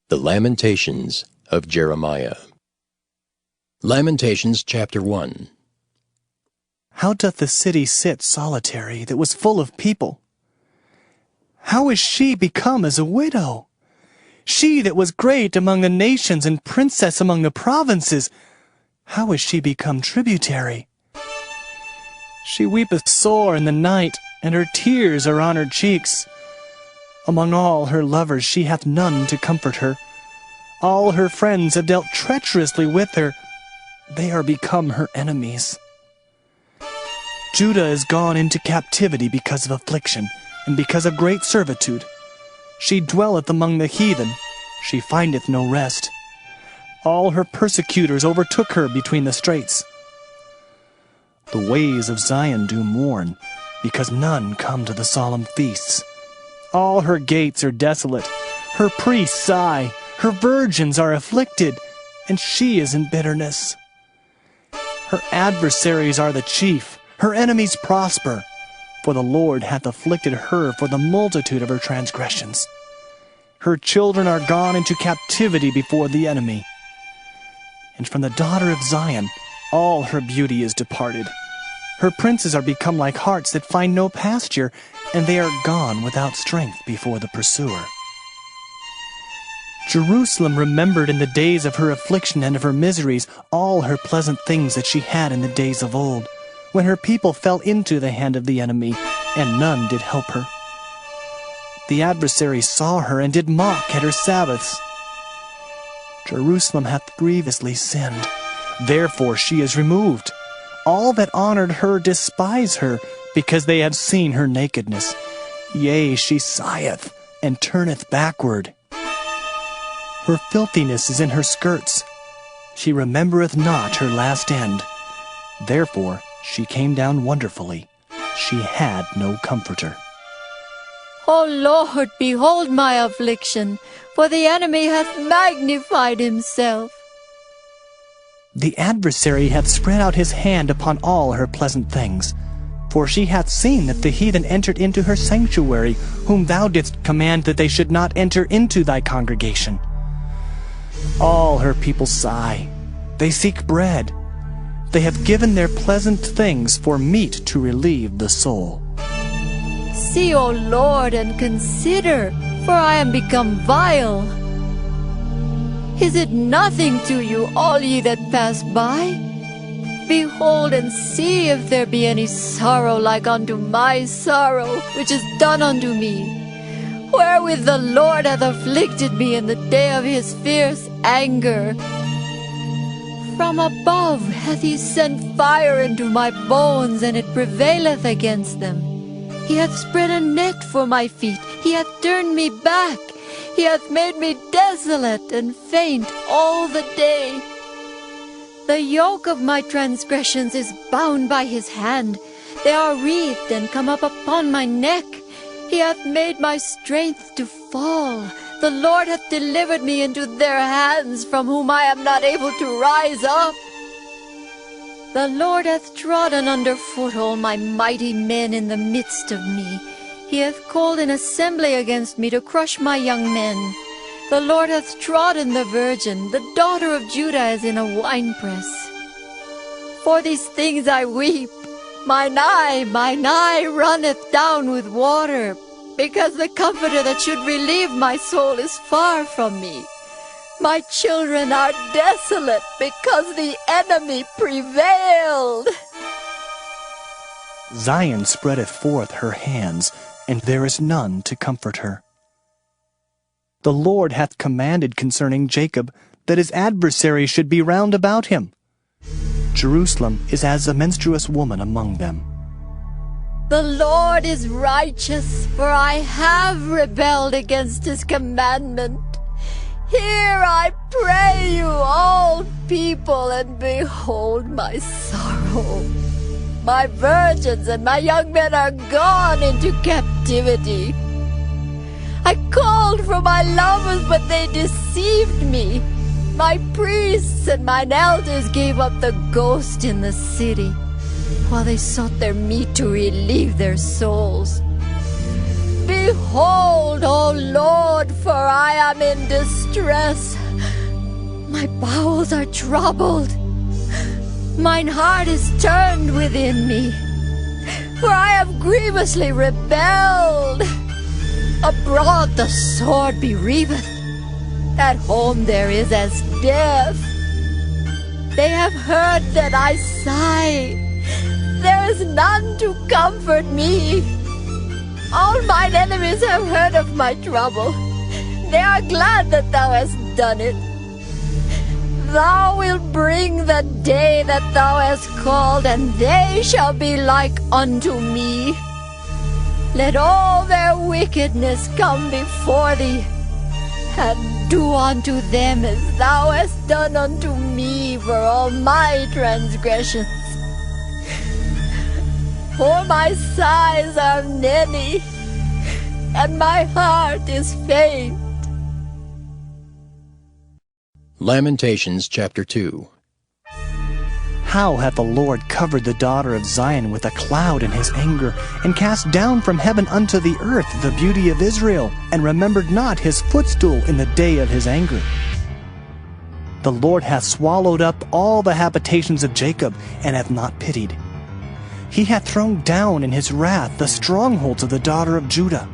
The Lamentations of Jeremiah. Lamentations chapter 1. How doth the city sit solitary that was full of people? How is she become as a widow? She that was great among the nations and princess among the provinces, how is she become tributary? She weepeth sore in the night, and her tears are on her cheeks. Among all her lovers she hath none to comfort her. All her friends have dealt treacherously with her. They are become her enemies. Judah is gone into captivity because of affliction, and because of great servitude. She dwelleth among the heathen, she findeth no rest. All her persecutors overtook her between the straits. The ways of Zion do mourn, because none come to the solemn feasts. All her gates are desolate, her priests sigh, her virgins are afflicted, and she is in bitterness. Her adversaries are the chief, her enemies prosper, for the Lord hath afflicted her for the multitude of her transgressions. Her children are gone into captivity before the enemy. And from the daughter of Zion all her beauty is departed. Her princes are become like harts that find no pasture, and they are gone without strength before the pursuer. Jerusalem remembered in the days of her affliction and of her miseries all her pleasant things that she had in the days of old, when her people fell into the hand of the enemy, and none did help her. The adversaries saw her and did mock at her Sabbaths. Jerusalem hath grievously sinned, therefore she is removed. All that honored her despise her, because they have seen her nakedness. Yea, she sigheth, and turneth backward. Her filthiness is in her skirts. She remembereth not her last end. Therefore she came down wonderfully. She had no comforter. O Lord, behold my affliction, for the enemy hath magnified himself. The adversary hath spread out his hand upon all her pleasant things. For she hath seen that the heathen entered into her sanctuary, whom thou didst command that they should not enter into thy congregation. All her people sigh, they seek bread. They have given their pleasant things for meat to relieve the soul. See, O Lord, and consider, for I am become vile. Is it nothing to you, all ye that pass by? Behold and see if there be any sorrow like unto my sorrow, which is done unto me, wherewith the Lord hath afflicted me in the day of his fierce anger. From above hath he sent fire into my bones, and it prevaileth against them. He hath spread a net for my feet, he hath turned me back. He hath made me desolate and faint all the day. The yoke of my transgressions is bound by his hand. They are wreathed and come up upon my neck. He hath made my strength to fall. The Lord hath delivered me into their hands, from whom I am not able to rise up. The Lord hath trodden under foot all my mighty men in the midst of me. He hath called an assembly against me to crush my young men. The Lord hath trodden the virgin, the daughter of Judah as in a winepress. For these things I weep. Mine eye runneth down with water, because the comforter that should relieve my soul is far from me. My children are desolate, because the enemy prevailed. Zion spreadeth forth her hands, and there is none to comfort her. The Lord hath commanded concerning Jacob that his adversaries should be round about him. Jerusalem is as a menstruous woman among them. The Lord is righteous, for I have rebelled against his commandment. Hear, I pray you, all people, and behold my sorrow. My virgins and my young men are gone into captivity. I called for my lovers, but they deceived me. My priests and mine elders gave up the ghost in the city, while they sought their meat to relieve their souls. Behold, O Lord, for I am in distress. My bowels are troubled. Mine heart is turned within me, for I have grievously rebelled. Abroad the sword bereaveth, at home there is as death. They have heard that I sigh, there is none to comfort me. All mine enemies have heard of my trouble, they are glad that thou hast done it. Thou wilt bring the day that thou hast called, and they shall be like unto me. Let all their wickedness come before thee, and do unto them as thou hast done unto me for all my transgressions. For my sighs are many, and my heart is faint. Lamentations chapter 2. How hath the Lord covered the daughter of Zion with a cloud in his anger, and cast down from heaven unto the earth the beauty of Israel, and remembered not his footstool in the day of his anger. The Lord hath swallowed up all the habitations of Jacob, and hath not pitied. He hath thrown down in his wrath the strongholds of the daughter of Judah.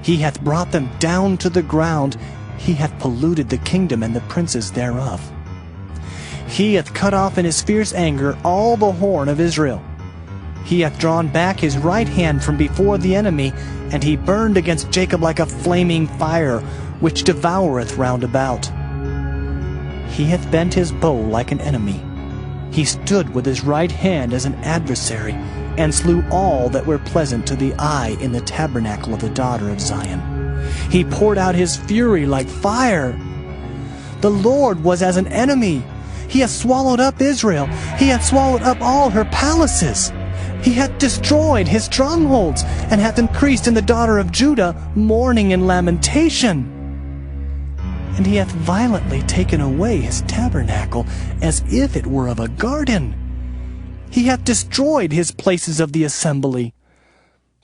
He hath brought them down to the ground. He hath polluted the kingdom and the princes thereof. He hath cut off in his fierce anger all the horn of Israel. He hath drawn back his right hand from before the enemy, and he burned against Jacob like a flaming fire, which devoureth round about. He hath bent his bow like an enemy. He stood with his right hand as an adversary, and slew all that were pleasant to the eye in the tabernacle of the daughter of Zion. He poured out his fury like fire. The Lord was as an enemy. He hath swallowed up Israel. He hath swallowed up all her palaces. He hath destroyed his strongholds, and hath increased in the daughter of Judah mourning and lamentation. And he hath violently taken away his tabernacle, as if it were of a garden. He hath destroyed his places of the assembly.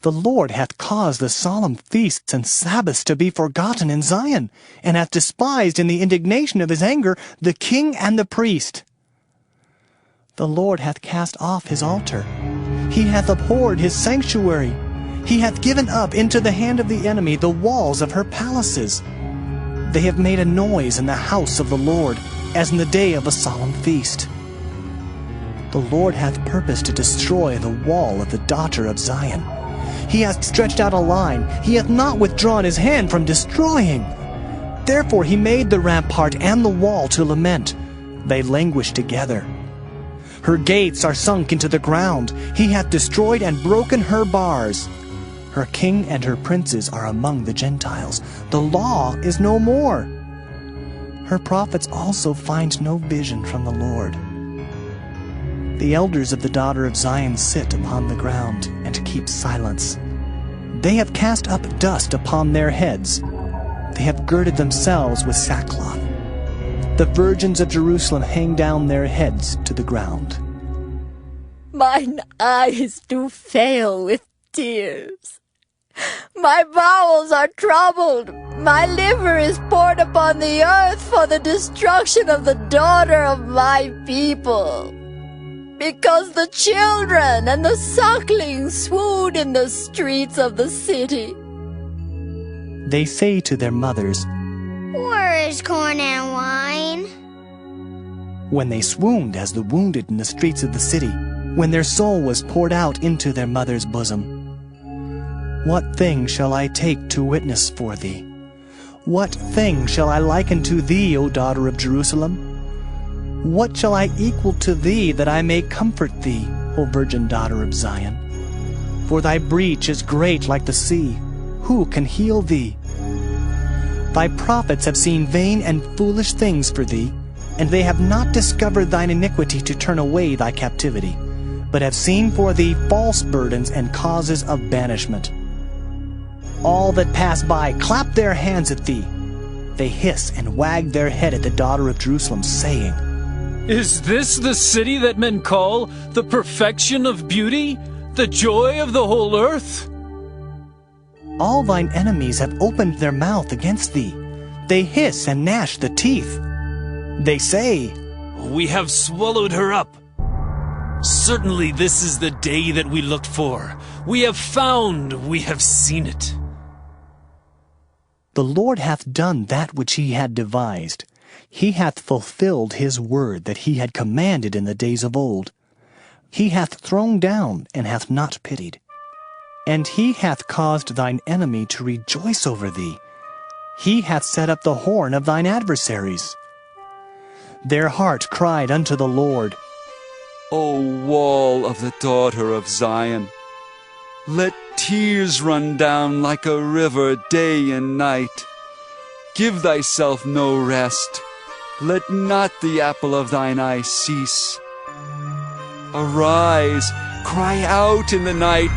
The Lord hath caused the solemn feasts and Sabbaths to be forgotten in Zion, and hath despised in the indignation of his anger the king and the priest. The Lord hath cast off his altar. He hath abhorred his sanctuary. He hath given up into the hand of the enemy the walls of her palaces. They have made a noise in the house of the Lord, as in the day of a solemn feast. The Lord hath purposed to destroy the wall of the daughter of Zion. He hath stretched out a line. He hath not withdrawn his hand from destroying. Therefore he made the rampart and the wall to lament. They languish together. Her gates are sunk into the ground. He hath destroyed and broken her bars. Her king and her princes are among the Gentiles. The law is no more. Her prophets also find no vision from the Lord. The elders of the daughter of Zion sit upon the ground and keep silence. They have cast up dust upon their heads. They have girded themselves with sackcloth. The virgins of Jerusalem hang down their heads to the ground. Mine eyes do fail with tears. My bowels are troubled. My liver is poured upon the earth for the destruction of the daughter of my people. Because the children and the sucklings swoon in the streets of the city. They say to their mothers, "Where is corn and wine?" when they swooned as the wounded in the streets of the city, when their soul was poured out into their mother's bosom. What thing shall I take to witness for thee? What thing shall I liken to thee, O daughter of Jerusalem? What shall I equal to thee, that I may comfort thee, O virgin daughter of Zion? For thy breach is great like the sea. Who can heal thee? Thy prophets have seen vain and foolish things for thee, and they have not discovered thine iniquity to turn away thy captivity, but have seen for thee false burdens and causes of banishment. All that pass by clap their hands at thee. They hiss and wag their head at the daughter of Jerusalem, saying, "Is this the city that men call the perfection of beauty, the joy of the whole earth?" All thine enemies have opened their mouth against thee. They hiss and gnash the teeth. They say, We have swallowed her up. Certainly this is the day that we looked for. We have found, we have seen it. The Lord hath done that which he had devised. He hath fulfilled his word that he had commanded in the days of old. He hath thrown down and hath not pitied. And he hath caused thine enemy to rejoice over thee. He hath set up the horn of thine adversaries. Their heart cried unto the Lord, O wall of the daughter of Zion, let tears run down like a river day and night. Give thyself no rest. Let not the apple of thine eye cease. Arise, cry out in the night.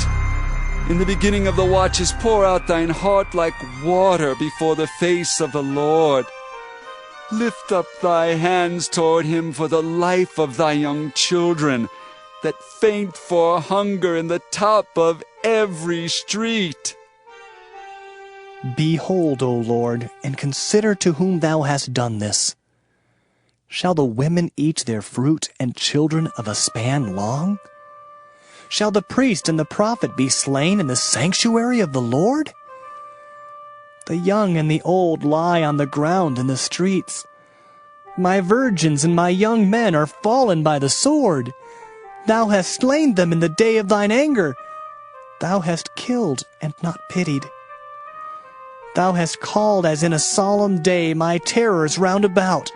In the beginning of the watches pour out thine heart like water before the face of the Lord. Lift up thy hands toward him for the life of thy young children, that faint for hunger in the top of every street. Behold, O Lord, and consider to whom thou hast done this. Shall the women eat their fruit, and children of a span long? Shall the priest and the prophet be slain in the sanctuary of the Lord? The young and the old lie on the ground in the streets. My virgins and my young men are fallen by the sword. Thou hast slain them in the day of thine anger. Thou hast killed and not pitied. Thou hast called as in a solemn day my terrors round about,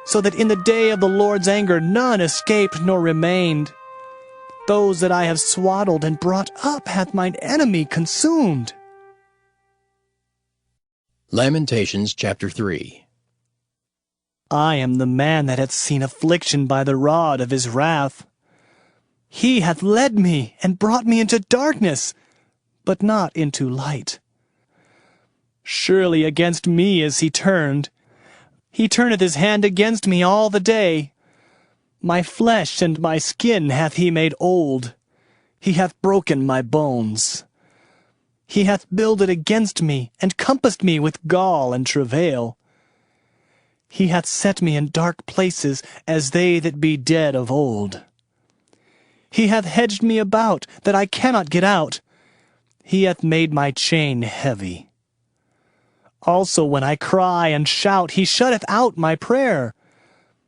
so that in the day of the Lord's anger none escaped nor remained. Those that I have swaddled and brought up hath mine enemy consumed. Lamentations chapter 3. I am the man that hath seen affliction by the rod of his wrath. He hath led me and brought me into darkness, but not into light. Surely against me is he turned. He turneth his hand against me all the day. My flesh and my skin hath he made old. He hath broken my bones. He hath builded against me, and compassed me with gall and travail. He hath set me in dark places, as they that be dead of old. He hath hedged me about, that I cannot get out. He hath made my chain heavy. Also when I cry and shout, he shutteth out my prayer.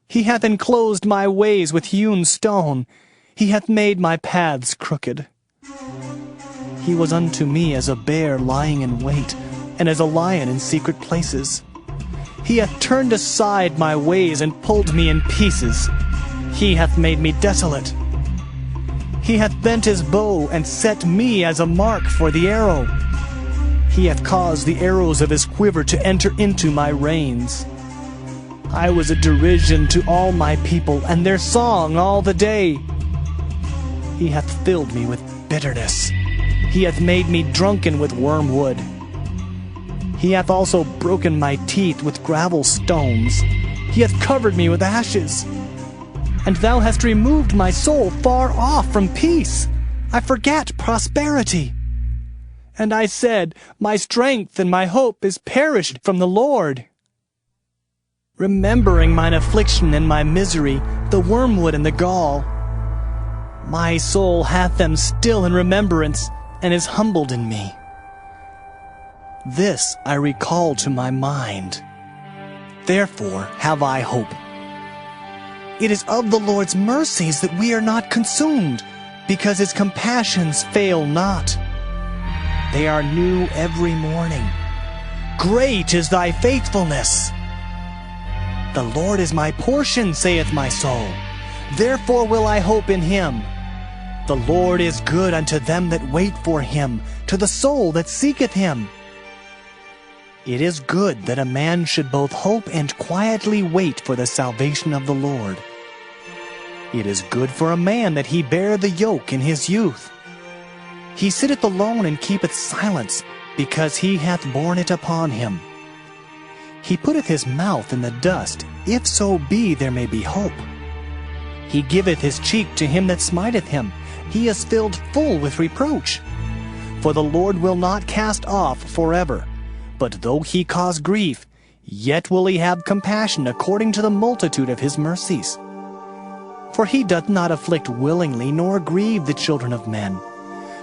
He hath enclosed my ways with hewn stone. He hath made my paths crooked. He was unto me as a bear lying in wait, and as a lion in secret places. He hath turned aside my ways and pulled me in pieces. He hath made me desolate. He hath bent his bow and set me as a mark for the arrow. He hath caused the arrows of his quiver to enter into my reins. I was a derision to all my people, and their song all the day. He hath filled me with bitterness. He hath made me drunken with wormwood. He hath also broken my teeth with gravel stones. He hath covered me with ashes. And thou hast removed my soul far off from peace. I forgat prosperity. And I said, my strength and my hope is perished from the Lord. Remembering mine affliction and my misery, the wormwood and the gall, my soul hath them still in remembrance, and is humbled in me. This I recall to my mind. Therefore have I hope. It is of the Lord's mercies that we are not consumed, because his compassions fail not. They are new every morning. Great is thy faithfulness. The Lord is my portion, saith my soul. Therefore will I hope in him. The Lord is good unto them that wait for him, to the soul that seeketh him. It is good that a man should both hope and quietly wait for the salvation of the Lord. It is good for a man that he bear the yoke in his youth. He sitteth alone and keepeth silence, because he hath borne it upon him. He putteth his mouth in the dust, if so be there may be hope. He giveth his cheek to him that smiteth him. He is filled full with reproach. For the Lord will not cast off forever, but though he cause grief, yet will he have compassion according to the multitude of his mercies. For he doth not afflict willingly, nor grieve the children of men,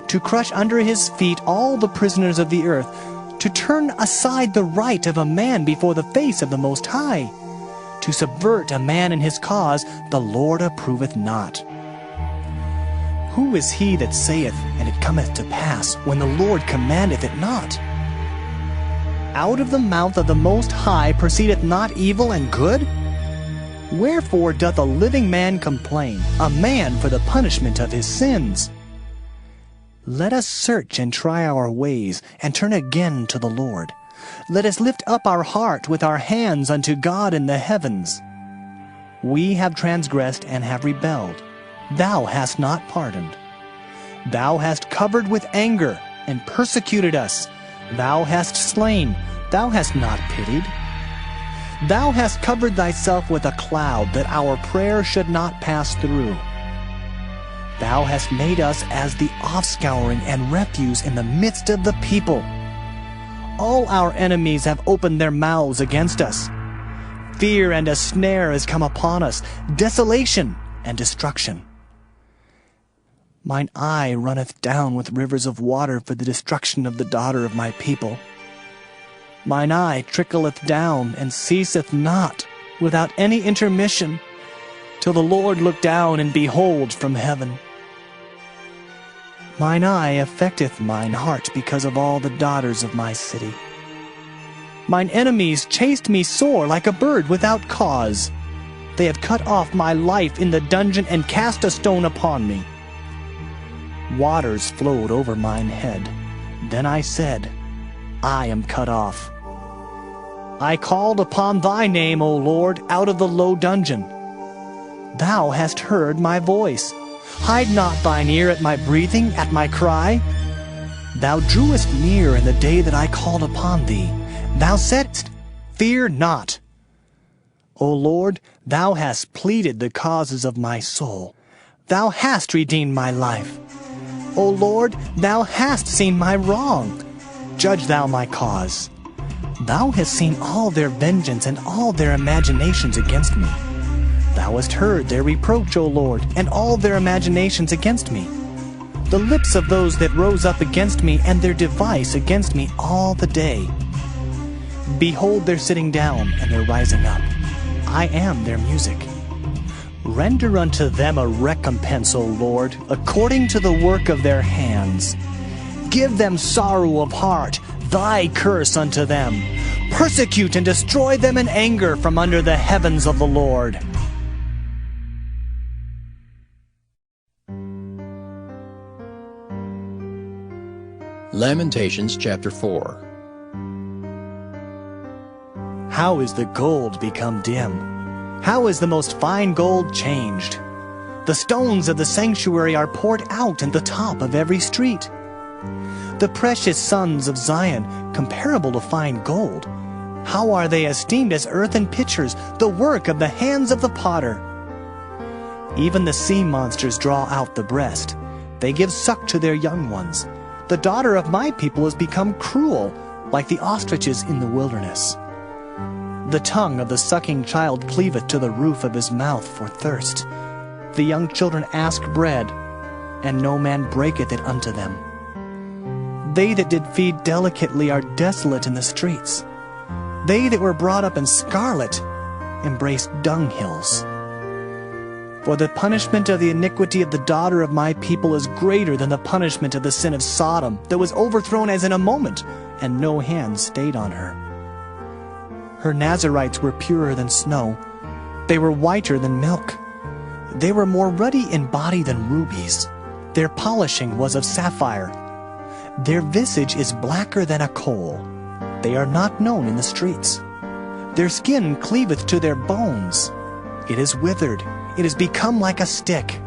to crush under his feet all the prisoners of the earth, to turn aside the right of a man before the face of the Most High, to subvert a man in his cause, the Lord approveth not. Who is he that saith, and it cometh to pass, when the Lord commandeth it not? Out of the mouth of the Most High proceedeth not evil and good? Wherefore doth a living man complain, a man for the punishment of his sins? Let us search and try our ways, and turn again to the Lord. Let us lift up our heart with our hands unto God in the heavens. We have transgressed and have rebelled. Thou hast not pardoned. Thou hast covered with anger, and persecuted us. Thou hast slain, thou hast not pitied. Thou hast covered thyself with a cloud, that our prayer should not pass through. Thou hast made us as the offscouring and refuse in the midst of the people. All our enemies have opened their mouths against us. Fear and a snare is come upon us, desolation and destruction. Mine eye runneth down with rivers of water for the destruction of the daughter of my people. Mine eye trickleth down and ceaseth not, without any intermission, till the Lord look down and behold from heaven. Mine eye affecteth mine heart because of all the daughters of my city. Mine enemies chased me sore like a bird without cause. They have cut off my life in the dungeon and cast a stone upon me. Waters flowed over mine head. Then I said, I am cut off. I called upon thy name, O Lord, out of the low dungeon. Thou hast heard my voice. Hide not thine ear at my breathing, at my cry. Thou drewest near in the day that I called upon thee. Thou saidst, Fear not. O Lord, thou hast pleaded the causes of my soul. Thou hast redeemed my life. O Lord, thou hast seen my wrong. Judge thou my cause. Thou hast seen all their vengeance and all their imaginations against me. Thou hast heard their reproach, O Lord, and all their imaginations against me. The lips of those that rose up against me, and their device against me all the day. Behold their sitting down, and their rising up. I am their music. Render unto them a recompense, O Lord, according to the work of their hands. Give them sorrow of heart, thy curse unto them. Persecute and destroy them in anger from under the heavens of the Lord. Lamentations chapter 4. How is the gold become dim? How is the most fine gold changed? The stones of the sanctuary are poured out in the top of every street. The precious sons of Zion, comparable to fine gold, how are they esteemed as earthen pitchers, the work of the hands of the potter? Even the sea monsters draw out the breast. They give suck to their young ones. The daughter of my people has become cruel, like the ostriches in the wilderness. The tongue of the sucking child cleaveth to the roof of his mouth for thirst. The young children ask bread, and no man breaketh it unto them. They that did feed delicately are desolate in the streets. They that were brought up in scarlet embraced dunghills. For the punishment of the iniquity of the daughter of my people is greater than the punishment of the sin of Sodom, that was overthrown as in a moment, and no hand stayed on her. Her Nazarites were purer than snow. They were whiter than milk. They were more ruddy in body than rubies. Their polishing was of sapphire. Their visage is blacker than a coal. They are not known in the streets. Their skin cleaveth to their bones. It is withered. It is become like a stick.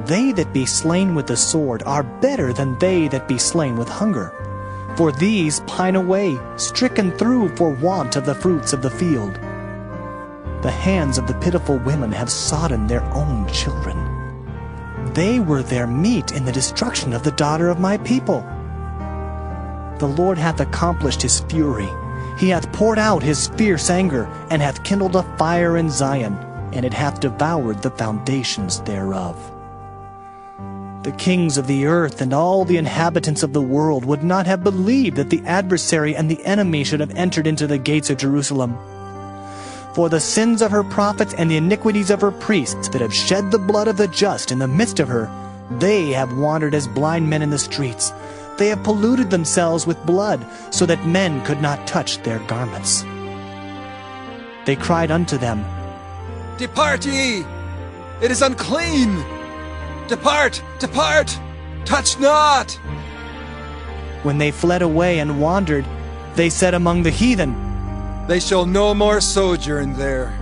They that be slain with the sword are better than they that be slain with hunger. For these pine away, stricken through for want of the fruits of the field. The hands of the pitiful women have sodden their own children. they were their meat in the destruction of the daughter of my people. The Lord hath accomplished his fury. He hath poured out his fierce anger, and hath kindled a fire in Zion, and it hath devoured the foundations thereof. The kings of the earth and all the inhabitants of the world would not have believed that the adversary and the enemy should have entered into the gates of Jerusalem. For the sins of her prophets and the iniquities of her priests that have shed the blood of the just in the midst of her, they have wandered as blind men in the streets. They have polluted themselves with blood, so that men could not touch their garments. They cried unto them, Depart ye! It is unclean! Depart! Depart! Touch not! When they fled away and wandered, they said among the heathen, They shall no more sojourn there.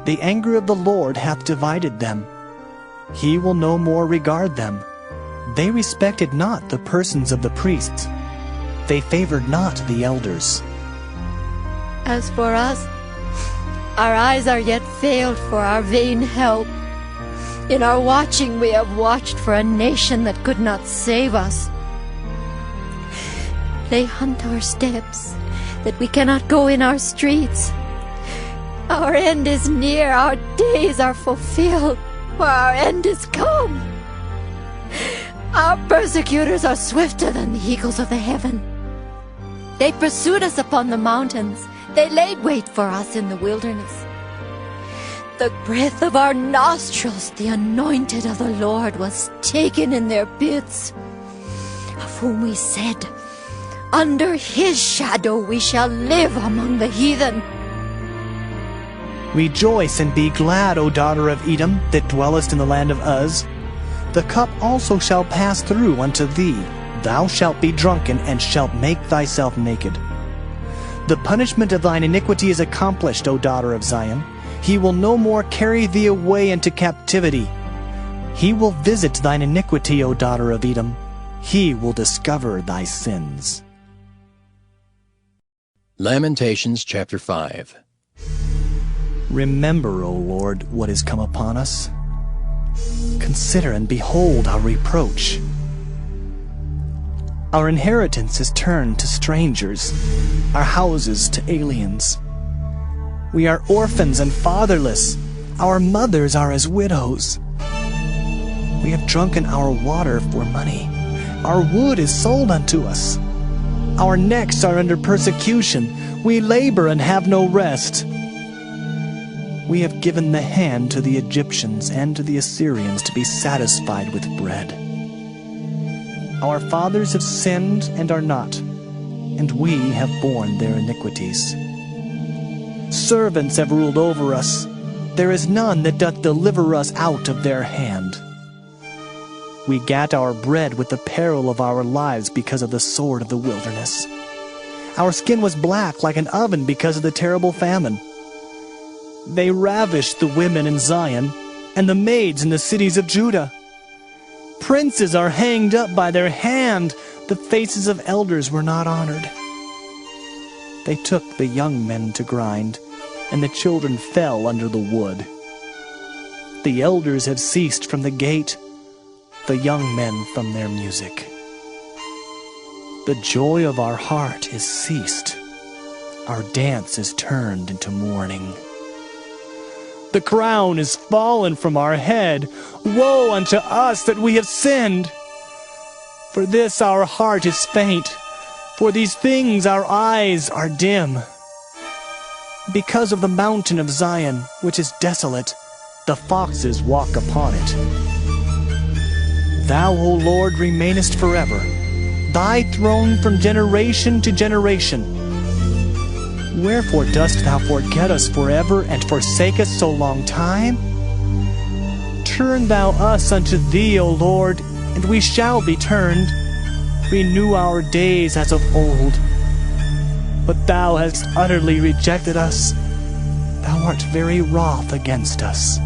The anger of the Lord hath divided them. He will no more regard them. They respected not the persons of the priests. They favored not the elders. As for us, our eyes are yet failed for our vain help. In our watching we have watched for a nation that could not save us. They hunt our steps, that we cannot go in our streets. Our end is near, our days are fulfilled, for our end is come. Our persecutors are swifter than the eagles of the heaven. They pursued us upon the mountains. They laid wait for us in the wilderness. The breath of our nostrils, the anointed of the Lord, was taken in their pits, of whom we said, Under his shadow we shall live among the heathen. Rejoice and be glad, O daughter of Edom, that dwellest in the land of Uz. The cup also shall pass through unto thee. Thou shalt be drunken, and shalt make thyself naked. The punishment of thine iniquity is accomplished, O daughter of Zion. He will no more carry thee away into captivity. He will visit thine iniquity, O daughter of Edom. He will discover thy sins. Lamentations chapter 5. Remember, O Lord, what is come upon us. Consider and behold our reproach. Our inheritance is turned to strangers, our houses to aliens. We are orphans and fatherless. Our mothers are as widows. We have drunken our water for money. Our wood is sold unto us. Our necks are under persecution. We labor and have no rest. We have given the hand to the Egyptians and to the Assyrians to be satisfied with bread. Our fathers have sinned and are not, and we have borne their iniquities. Servants have ruled over us. There is none that doth deliver us out of their hand. We gat our bread with the peril of our lives because of the sword of the wilderness. Our skin was black like an oven because of the terrible famine. They ravished the women in Zion, and the maids in the cities of Judah. Princes are hanged up by their hand. The faces of elders were not honored. They took the young men to grind, and the children fell under the wood. The elders have ceased from the gate, the young men from their music. The joy of our heart is ceased. Our dance is turned into mourning. The crown is fallen from our head. Woe unto us that we have sinned! For this our heart is faint. For these things our eyes are dim. Because of the mountain of Zion, which is desolate, the foxes walk upon it. Thou, O Lord, remainest forever, thy throne from generation to generation. Wherefore dost thou forget us forever, and forsake us so long time? Turn thou us unto thee, O Lord, and we shall be turned. Renew our days as of old. But thou hast utterly rejected us. Thou art very wroth against us.